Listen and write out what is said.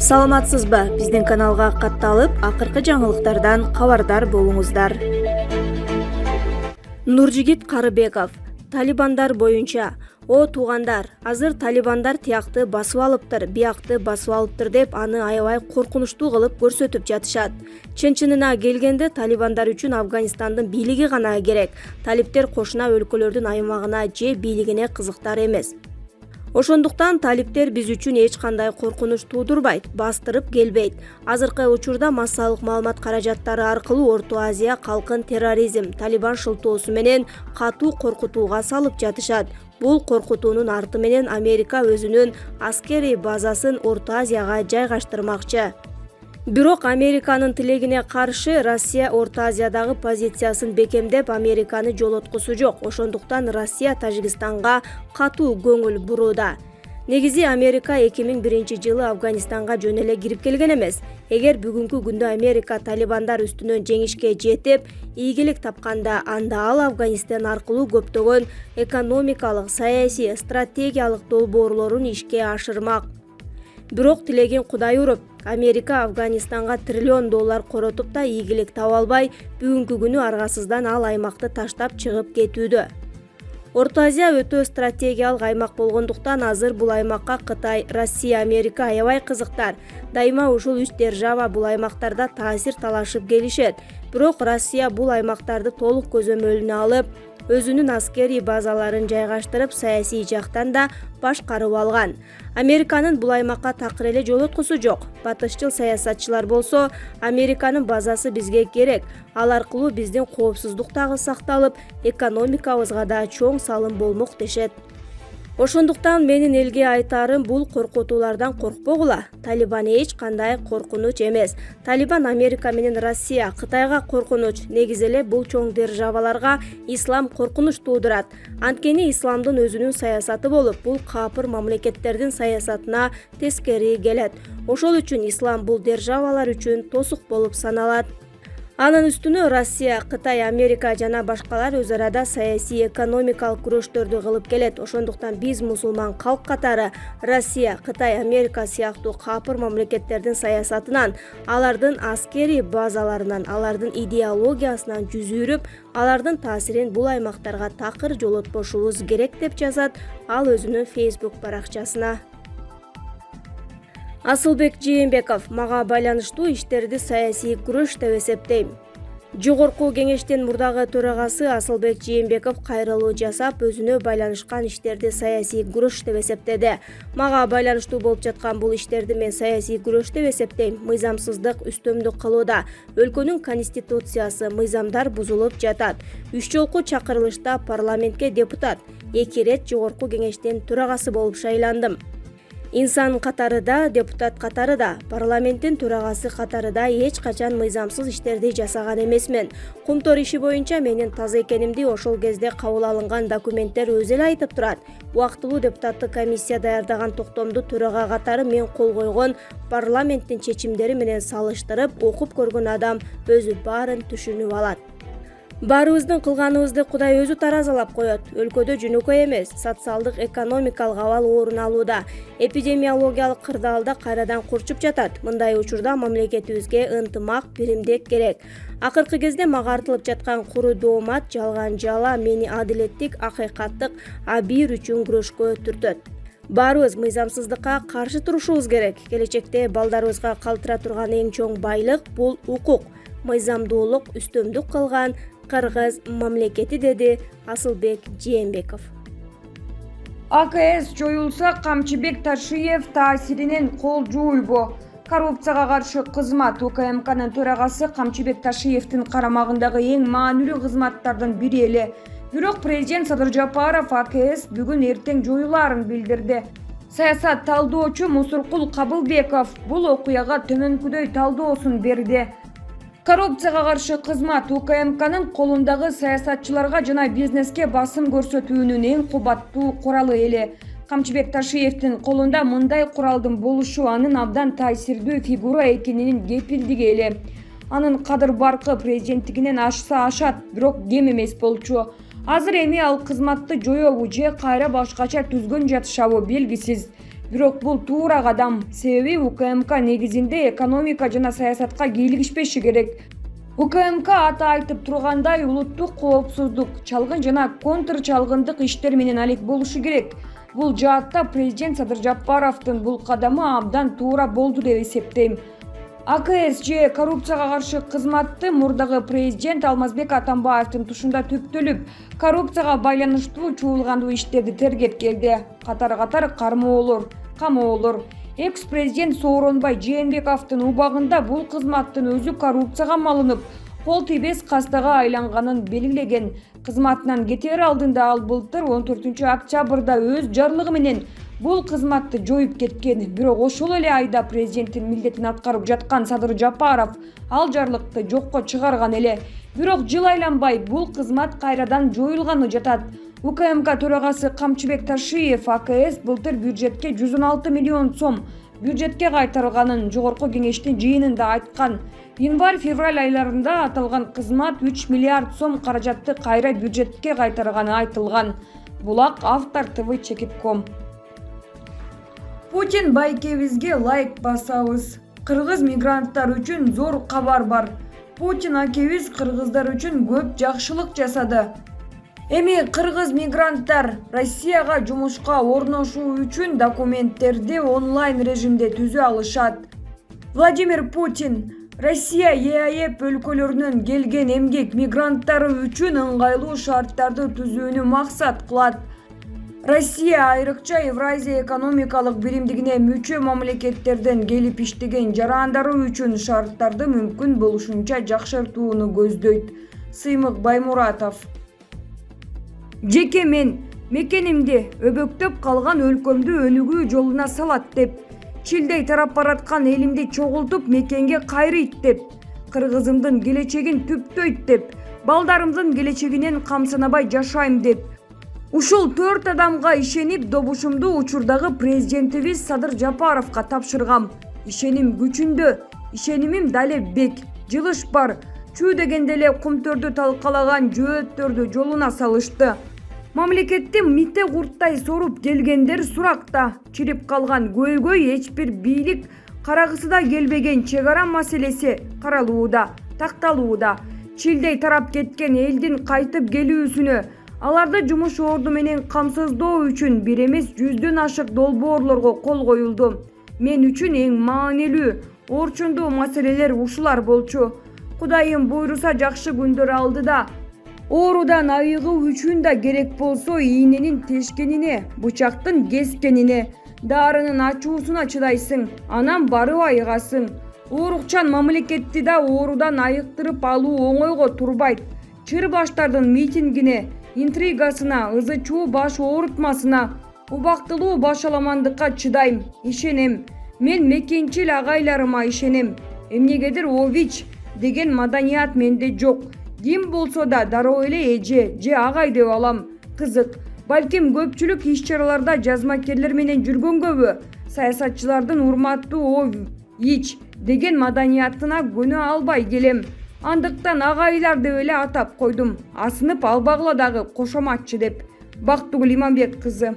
Саламатсызбы? Биздин каналга катталып, акыркы жаңылыктардан кабардар болуңуздар. Нуржигит Карыбеков. Талибандар боюнча. О туугандар, азыр талибандар тиякты басып алыптыр, биякты басып алыптыр деп аны аябай коркунучтуу кылып көрсөтүп жатышат. Чын-чынына келгенде талибандар үчүн Афганистандын бийлиги гана керек. Талиптер кошуна өлкөлөрдүн аймагына же бийлигине кызыктар эмес. Ошондуктан талиптер биз үчүн эч кандай коркунуч туудурбайт, бастырып келбейт. Азыркы учурда массалык маалымат каражаттары аркылуу Орто Азия калкын терроризм, талибан шылтоосу менен катуу коркутууга салып жатышат. Бул коркутуунун арты менен Америка өзүнүн аскерий базасын Орто Азияга жайгаштырмакчы. Бирок Американын тилегине каршы Россия Орто Азиядагы позициясын бекемдеп, Американы жолоткусу жок. Ошондуктан Россия Тажикстанга катуу көңүл бурууда. Негизи Америка 2001-жылы Афганистанга жөн эле кирип келген эмес. Эгер бүгүнкү күндө Америка талибандар үстүнөн жеңишке жетип, ийгилик тапканда, анда ал Афганистан аркылуу көптөгөн экономикалык, саясий, стратегиялык долбоорлорун ишке ашырмак. Бирок тилегин Кудай уруп, Америка Афганистанга $1 триллион коротуп да ийгилик таба албай, бүгүнкү күнү аргасыздан ал аймакты таштап чыгып кетүүдө. Орто Азия өтө стратегиялык аймак болгондуктан азыр бул аймакка Кытай, Россия, Америка аябай кызыктар. Дайыма ушул 3 держава бул аймактарда таасир талашып келишет. Бирок Россия бул аймактарды толук көзөмөлүнө алып, өзүнүн аскерий базаларын жайгаштырып, саясий жактан да башкарып алган. Американын бул аймакка такыр эле жолоткусу жок. Батышчыл саясатчылар болсо, Американын базасы бизге керек. Ал аркылуу биздин коопсуздук дагы сакталып, экономикабызга да чоң салым болмок дешет. Ошондуктан менин элге айтарым бул коркутуулардан коркпогула. Талибан эч кандай коркунуч эмес. Талибан Америка менен Россия, Кытайга коркунуч. Негизи эле бул чоң державаларга ислам коркунуч туудурат. Анткени исламдын өзүнүн саясаты болуп, бул капыр мамлекеттердин саясатына тескери келет. Ошол үчүн ислам бул державалар үчүн тосук болуп саналат. Анын үстүнө Россия, Кытай, Америка жана башкалар өз арада саясий, экономикалык күрөштөрдү кылып келет. Ошондуктан биз мусулман калк катары Россия, Кытай, Америка сыяктуу капыр мамлекеттердин саясатынан, алардын аскерий базаларынан, алардын идеологиясынан жүзүрүп, алардын таасирин бул аймактарга такыр жолотпошубуз керек деп жазат ал өзүнүн Facebook баракчасына. Асылбек Жээнбеков. Мага байланыштуу иштерди саясий күрөш деп эсептейм. Жогорку кеңештин мурдагы төрагасы Асылбек Жээнбеков кайрылуу жасап, өзүнө байланышкан иштерди саясий күрөш деп эсептеди. Мага байланыштуу болуп жаткан бул иштерди мен саясий күрөш деп эсептейм. Мыйзамсыздык үстөмдүк кылууда. Өлкөнүн конституциясы, мыйзамдар бузулуп жатат. 3 жолку чакырылышта парламентке депутат, 2 ирет жогорку кеңештин төрагасы болуп шайландым. Инсан катары да, депутат катары да, парламенттин төрагасы катары да эч качан мыйзамсыз иштерди жасаган эмесмин. Кумтор иши боюнча менин таза экенимди ошол кезде кабыл алынган документтер өзү эле айтып турат. Убактылуу депутаттык комиссия даярдаган токтомду төрага катары мен кол койгон парламенттин чечимдери менен салыштырып, окуп көргөн адам өзү баарын түшүнүп алат. Баарыбыздын кылганыбызды Кудай өзү таразалап коет. Өлкөдө жөнөкөй эмес, социалдык, экономикалык абал орун алууда. Эпидемиологиялык кырдаалда кайрадан курчуп жатат. Мындай учурда мамлекетибизге ынтымак, биримдик керек. Акыркы кезде мага артылып жаткан куру доомат, жалган жала мени адилеттик, акыйкаттык абийир үчүн күрөшкө түртөт. Баарыбыз мыйзамсыздыкка каршы турушубуз керек. Келечекте балдарыбызга калтыра турган эң чоң байлык бул укук. Мыйзамдуулук үстөмдүк кылган Кыргыз мамлекети, деди Асылбек Жээнбеков. АКС жоюлса, Камчыбек Ташиев таасиринен кол жууйбу? Коррупцияга каршы кызмат УКМКнын төрагасы Камчыбек Ташиевдин карамагындагы эң маанилүү кызматтардын бири эле. Бирок президент Садыр Жапаров АКС бүгүн эртең жоюлаарын билдирди. Саясат талдоочу Мусуркул Кабылбеков бул окуяга төмөнкүдөй талдоосун берди. Коррупцияга каршы кызмат УКМКнын колундагы саясатчыларга жана бизнеске басым көрсөтүүнүн эң кубаттуу куралы эле. Камчыбек Ташиевдин колунда мындай куралдын болушу анын абдан таасирдүү фигура экенинин кепилдиги эле. Анын кадыр баркы президенттигинен ашса ашат, бирок кем эмес болчу. Азыр эми ал кызматты жоёбу же кайра башкача түзгөн жатышабы белгисиз. Бирок бул туура кадам, себеби УКМК негизинде экономика жана саясатка кийлигишпеши керек. УКМК аты айтып тургандай улуттук коопсуздук, чалгын жана контрчалгындык иштер менен алек болушу керек. Бул жаатта президент Садыр Жапаровдун бул кадамы абдан туура болду деп эсептейм. АКС же коррупцияга каршы кызматты мурдагы президент Алмазбек Атамбаевдин тушунда түптөлүп, коррупцияга байланыштуу чуулгандуу иштерди тергеп келди. Катар камоолор. Экс-президент Сооронбай Жээнбековдун убагында бул кызматтын өзү коррупцияга малынып, кол тийбес кастага айланганын белгилеген. Кызматынан кетер алдында ал былтыр 14-октябрда өз жарлыгы менен бул кызматты жоюп кеткен. Бирок ошол эле айда президенттин милдетин аткарып жаткан Садыр Жапаров ал жарлыкты жокко чыгарган эле. Бирок жыл айланбай бул кызмат кайрадан жоюлганы жатат. УКМК төрагасы Камчыбек Ташиев АКС былтыр бюджетке 116 миллион сом бюджетке кайтарылганын жогорку кеңештин жыйынында айткан. Январь-февраль айларында аталган кызмат 3 миллиард сом каражатты кайра бюджетке кайтарганы айтылган. Булак автор ТВ-Чекит.ком. Путин байкебизге лайк басабыз. Кыргыз мигранттар үчүн зор кабар бар. Путин акебиз кыргыздар үчүн көп жакшылык жасады. Эми кыргыз мигранттар Россияга жумушка орношуу үчүн документтерди онлайн режимде түзө алышат. Владимир Путин Россия ЕАЭП өлкөлөрүнөн келген эмгек мигранттары үчүн ыңгайлуу шарттарды түзүүнү максат кылат. Россия айрыкча Евразия экономикалык биримдигине мүчө мамлекеттерден келип иштеген жарандары үчүн шарттарды мүмкүн болушунча жакшыртууну көздөйт. Сыймык Баймуратов. Жеке мен мекенимди өбөктөп калган өлкөмдү өнүгүү жолуна салат деп, чилдей тарап бараткан элимди чогултуп мекенге кайрыйт деп, кыргызымдын келечегин түптөйт деп, балдарымдын келечегинен камсынабай жашайм деп. Ушул 4 адамга ишенип добушумду учурдагы президентибиз Садыр Жапаровго тапшыргам. Ишеним күчүндө, ишенимим дале бек, жылыш бар. Чүү дегенде эле кумтөрдү талкалаган жөөттөрдү жолуна салышты. Мамлекетти мите курттай соруп келгендер суракта. Чирип калган көйгөй эч бир бийлик карагысы да келбеген чек ара маселеси каралууда, такталууда. Чилдей тарап кеткен элдин кайтып келүүсүнө, аларды жумуш орду менен камсыздоо үчүн бир эмес 100дөн ашык долбоорлорго кол коюлду. Мен үчүн эң маанилүү, орчундуу маселелер ушулар болчу. Кудайым буйруса жакшы күндөр алдыда. Оорудан айыгуу үчүн да керек болсо ийненин тешкенине, бычактын кескенине, дарынын ачуусуна чыдайсың, анан барып айыгасың. Оорукчан мамлекетти да оорудан айыктырып алуу оңойго турбайт. Чыр баштардын митингине, интригасына, ызы-чуу баш оорутмасына, убактылуу башаламандыкка чыдайм, ишенем. Мен мекенчил агайларыма ишенем. Эмнегедир ОВИЧ деген маданият менде жок. Ким болсо да дароо эле эже же агай деп алам. Кызык. Балким көпчүлүк иш-чараларда жазмакерлер менен жүргөнгөбү, саясатчылардын урматтуу ОВИЧ деген маданиятына көнө албай келем. Андыктан агайлар деп эле атап койдум. Асынып албагыла дагы кошоматчы деп. Бактыгүл Иманбек кызы.